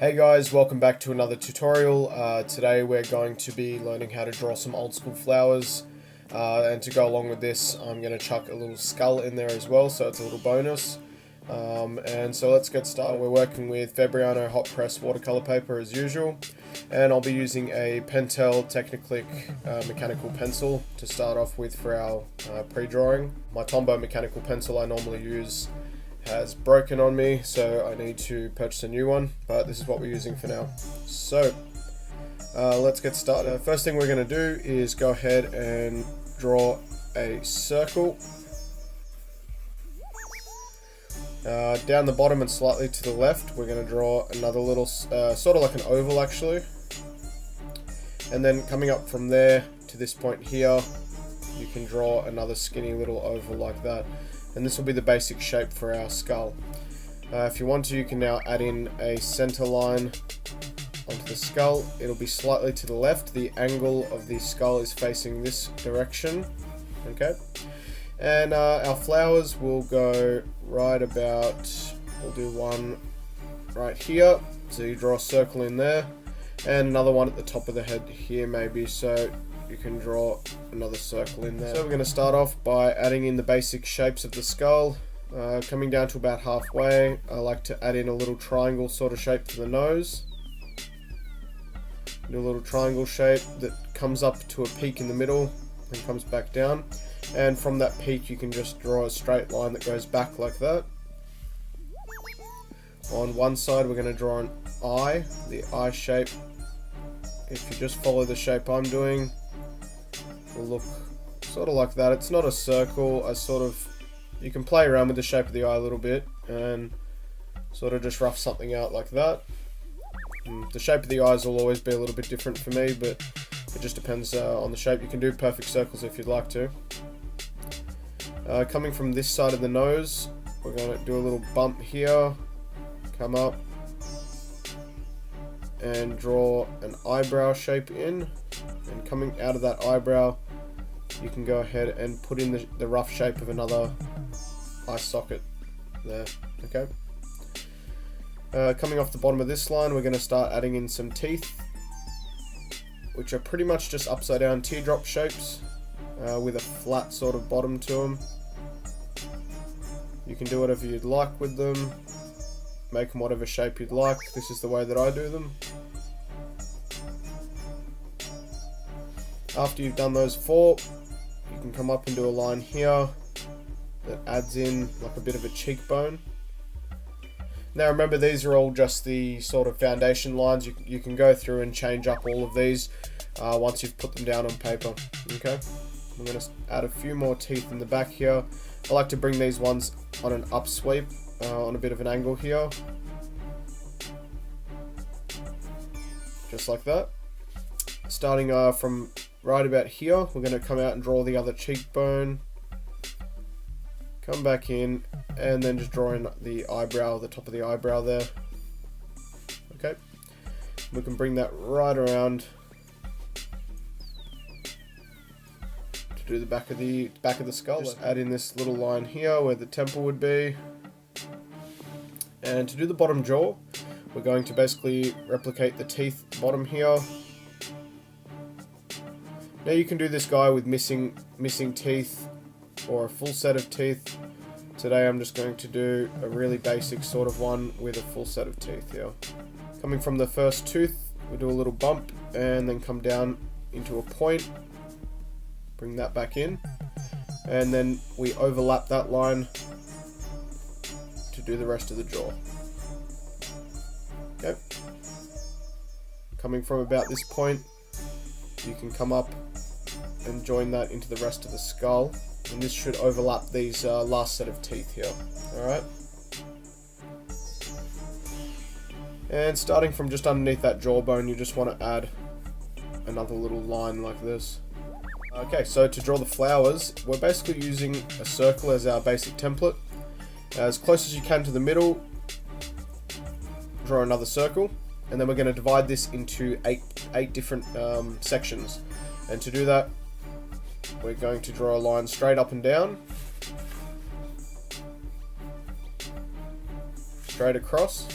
Hey guys, welcome back to another tutorial. Today we're going to be learning how to draw some old school flowers, and to go along with this I'm going to chuck a little skull in there as well, so it's a little bonus. And so let's get started. We're working with Fabriano hot press watercolor paper as usual, and I'll be using a Pentel Techniclick mechanical pencil to start off with for our pre-drawing. My Tombow mechanical pencil I normally use has broken on me, so I need to purchase a new one, but this is what we're using for now. So let's get started. First thing we're going to do is go ahead and draw a circle. Down the bottom and slightly to the left we're going to draw another little sort of like an oval actually, and then coming up from there to this point here you can draw another skinny little oval like that. And this will be the basic shape for our skull. If you want to, you can now add in a center line onto the skull. It'll be slightly to the left. The angle of the skull is facing this direction. Okay. And our flowers will go right about, we'll do one right here. So you draw a circle in there. And another one at the top of the head here maybe. So you can draw another circle in there. So we're going to start off by adding in the basic shapes of the skull. Coming down to about halfway, I like to add in a little triangle sort of shape for the nose. Do a little triangle shape that comes up to a peak in the middle and comes back down. And from that peak you can just draw a straight line that goes back like that. On one side we're going to draw an eye, the eye shape. If you just follow the shape I'm doing, will look sort of like that. It's not a circle. You can play around with the shape of the eye a little bit and sort of just rough something out like that. The shape of the eyes will always be a little bit different for me, but it just depends on the shape. You can do perfect circles if you'd like to. Coming from this side of the nose, we're going to do a little bump here, come up and draw an eyebrow shape in, and coming out of that eyebrow you can go ahead and put in the rough shape of another eye socket there. Okay. Coming off the bottom of this line we're going to start adding in some teeth, which are pretty much just upside down teardrop shapes with a flat sort of bottom to them. You can do whatever you'd like with them, make them whatever shape you'd like. This is the way that I do them. After you've done those four, you can come up and do a line here that adds in like a bit of a cheekbone. Now remember, these are all just the sort of foundation lines. You can go through and change up all of these once you've put them down on paper. Okay, I'm going to add a few more teeth in the back here. I like to bring these ones on an up sweep, on a bit of an angle here. Just like that. Starting from right about here, we're going to come out and draw the other cheekbone. Come back in and then just draw in the eyebrow, the top of the eyebrow there. Okay. We can bring that right around to do the back of the skull. Just add in this little line here where the temple would be. And to do the bottom jaw, we're going to basically replicate the teeth bottom here. Now you can do this guy with missing teeth or a full set of teeth. Today I'm just going to do a really basic sort of one with a full set of teeth here. Coming from the first tooth, we do a little bump and then come down into a point. Bring that back in. And then we overlap that line to do the rest of the jaw. Okay. Coming from about this point, you can come up and join that into the rest of the skull, and this should overlap these last set of teeth here. Alright, and starting from just underneath that jawbone you just want to add another little line like this. Okay, so to draw the flowers we're basically using a circle as our basic template. As close as you can to the middle, draw another circle, and then we're going to divide this into eight different sections. And to do that we're going to draw a line straight up and down, straight across,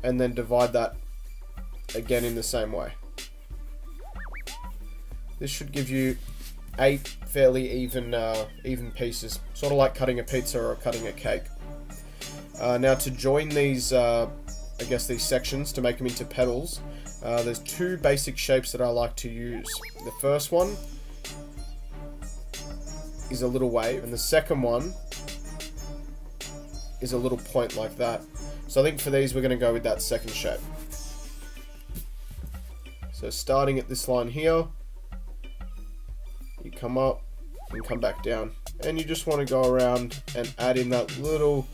and then divide that again in the same way. This should give you 8 fairly even pieces, sort of like cutting a pizza or cutting a cake. Now to join these, I guess these sections to make them into petals, there's 2 basic shapes that I like to use. The first one is a little wave, and the second one is a little point like that. So I think for these we're going to go with that second shape. So starting at this line here, you come up and come back down, and you just want to go around and add in that little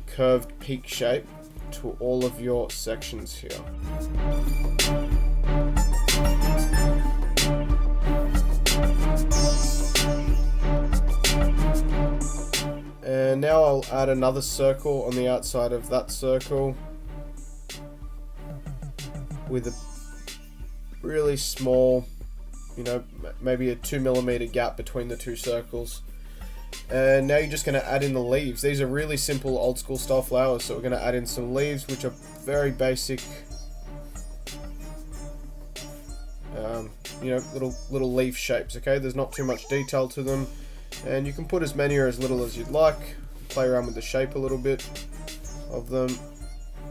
curved peak shape to all of your sections here. And now I'll add another circle on the outside of that circle with a really small, you know, maybe a 2mm gap between the 2 circles. And now you're just going to add in the leaves. These are really simple old school style flowers, so we're going to add in some leaves which are very basic, you know, little leaf shapes. Okay, there's not too much detail to them, and you can put as many or as little as you'd like. Play around with the shape a little bit of them.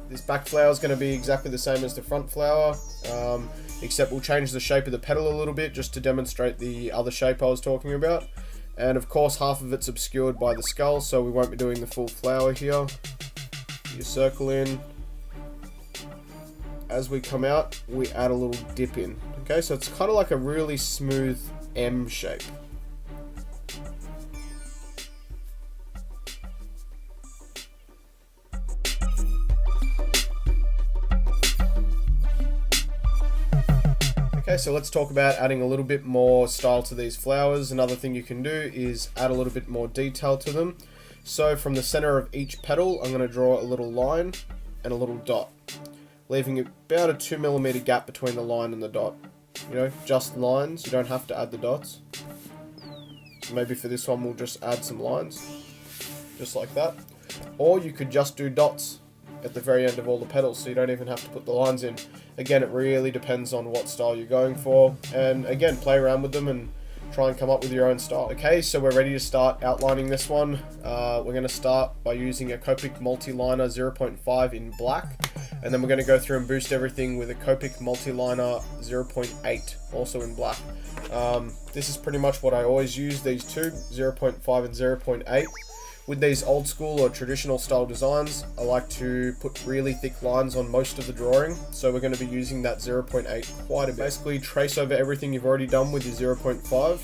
This back flower is going to be exactly the same as the front flower, except we'll change the shape of the petal a little bit just to demonstrate the other shape I was talking about. And of course half of it's obscured by the skull, so we won't be doing the full flower here. You circle in. As we come out, we add a little dip in. Okay, so it's kind of like a really smooth M shape. Okay, so let's talk about adding a little bit more style to these flowers. Another thing you can do is add a little bit more detail to them. So from the center of each petal, I'm going to draw a little line and a little dot, leaving about a 2mm gap between the line and the dot. You know, just lines, you don't have to add the dots. So maybe for this one we'll just add some lines, just like that. Or you could just do dots at the very end of all the petals, so you don't even have to put the lines in. Again, it really depends on what style you're going for, and again, play around with them and try and come up with your own style. Okay, so we're ready to start outlining this one. We're going to start by using a Copic Multi-Liner 0.5 in black, and then we're going to go through and boost everything with a Copic Multi-Liner 0.8, also in black. This is pretty much what I always use, these two, 0.5 and 0.8. With these old school or traditional style designs, I like to put really thick lines on most of the drawing, so we're going to be using that 0.8 quite a bit. Basically trace over everything you've already done with your 0.5,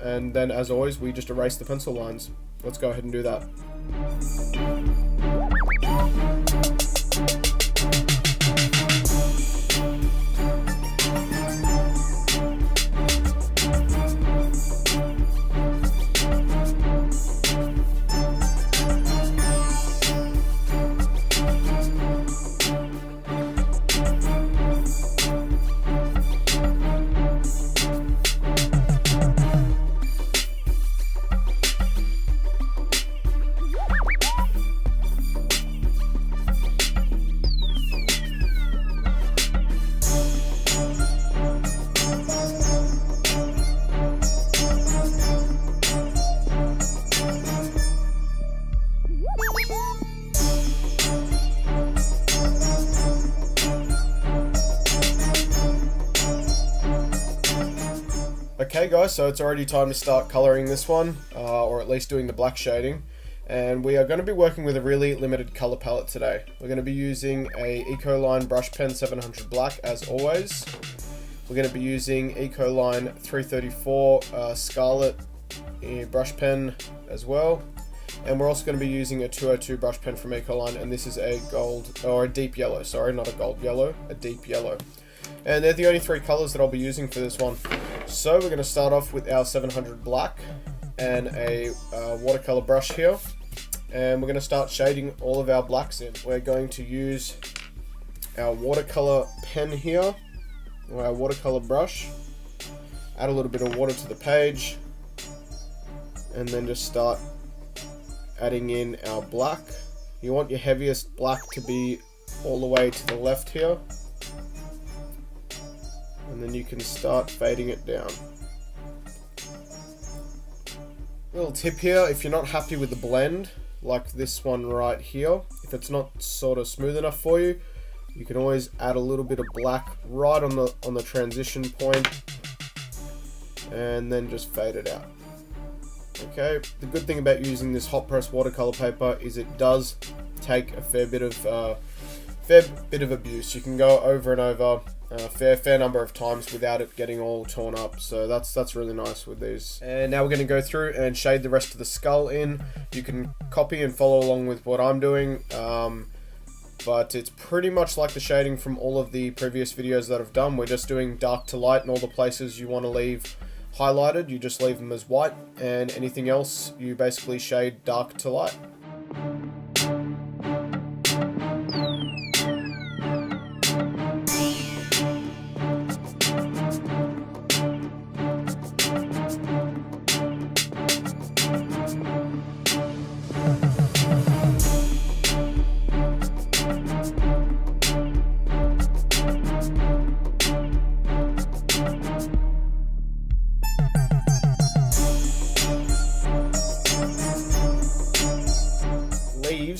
and then as always we just erase the pencil lines. Let's go ahead and do that. Okay guys, so it's already time to start colouring this one, or at least doing the black shading, and we are going to be working with a really limited colour palette today. We're going to be using a Ecoline Brush Pen 700 Black as always. We're going to be using Ecoline 334 Scarlet brush pen as well, and we're also going to be using a 202 brush pen from Ecoline, and this is a gold, or a deep yellow, sorry, not a gold yellow, a deep yellow. And they're the only 3 colours that I'll be using for this one. So we're going to start off with our 700 black and a watercolour brush here. And we're going to start shading all of our blacks in. We're going to use our watercolour pen here, or our watercolour brush. Add a little bit of water to the page. And then just start adding in our black. You want your heaviest black to be all the way to the left here. And then you can start fading it down. Little tip here, if you're not happy with the blend, like this one right here, if it's not sort of smooth enough for you, you can always add a little bit of black right on the transition point, and then just fade it out. Okay, the good thing about using this hot press watercolor paper is it does take a fair bit of abuse. You can go over and over a fair number of times without it getting all torn up, so that's really nice with these. And now we're going to go through and shade the rest of the skull in. You can copy and follow along with what I'm doing, but it's pretty much like the shading from all of the previous videos that I've done. We're just doing dark to light, and all the places you want to leave highlighted, you just leave them as white, and anything else you basically shade dark to light.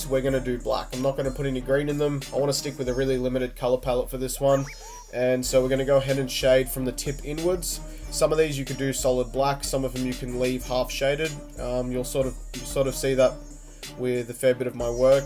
We're going to do black. I'm not going to put any green in them. I want to stick with a really limited color palette for this one, and so we're going to go ahead and shade from the tip inwards. Some of these you could do solid black, some of them you can leave half shaded. You'll sort of see that with a fair bit of my work.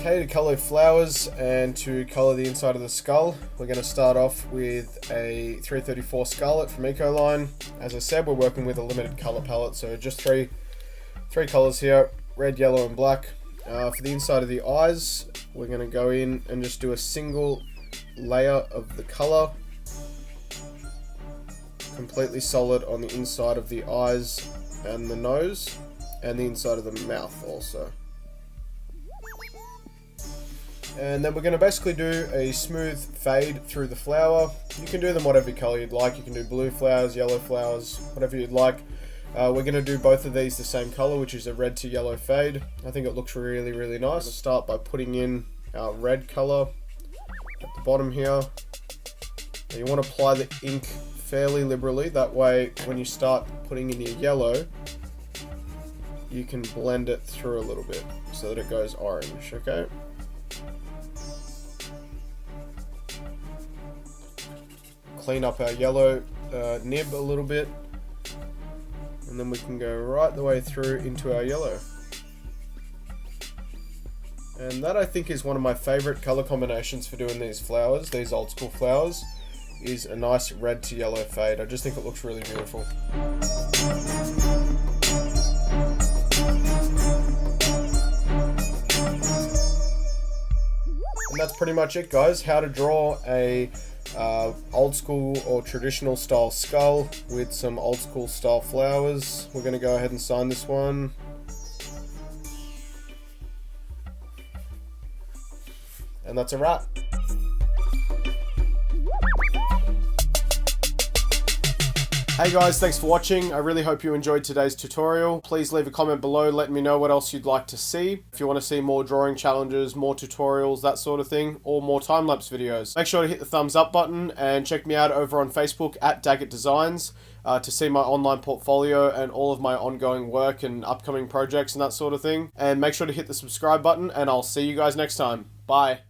To color flowers and to color the inside of the skull, we're going to start off with a 334 Scarlet from Ecoline. As I said, we're working with a limited color palette, so just three colors here: red, yellow, and black. For the inside of the eyes, we're going to go in and just do a single layer of the color, completely solid on the inside of the eyes and the nose, and the inside of the mouth also. And then we're going to basically do a smooth fade through the flower. You can do them whatever color you'd like. You can do blue flowers, yellow flowers, whatever you'd like. We're going to do both of these the same color, which is a red to yellow fade. I think it looks really, really nice. We'll start by putting in our red color at the bottom here. Now you want to apply the ink fairly liberally. That way, when you start putting in your yellow, you can blend it through a little bit so that it goes orange, okay? Clean up our yellow nib a little bit, and then we can go right the way through into our yellow. And that, I think, is one of my favorite color combinations for doing these flowers, these old school flowers, is a nice red to yellow fade. I just think it looks really beautiful. And that's pretty much it, guys. How to draw a old school or traditional style skull with some old school style flowers. We're going to go ahead and sign this one. And that's a wrap. Hey guys, thanks for watching. I really hope you enjoyed today's tutorial. Please leave a comment below letting me know what else you'd like to see. If you want to see more drawing challenges, more tutorials, that sort of thing, or more time-lapse videos. Make sure to hit the thumbs up button and check me out over on Facebook at Daggett Designs to see my online portfolio and all of my ongoing work and upcoming projects and that sort of thing. And make sure to hit the subscribe button, and I'll see you guys next time. Bye.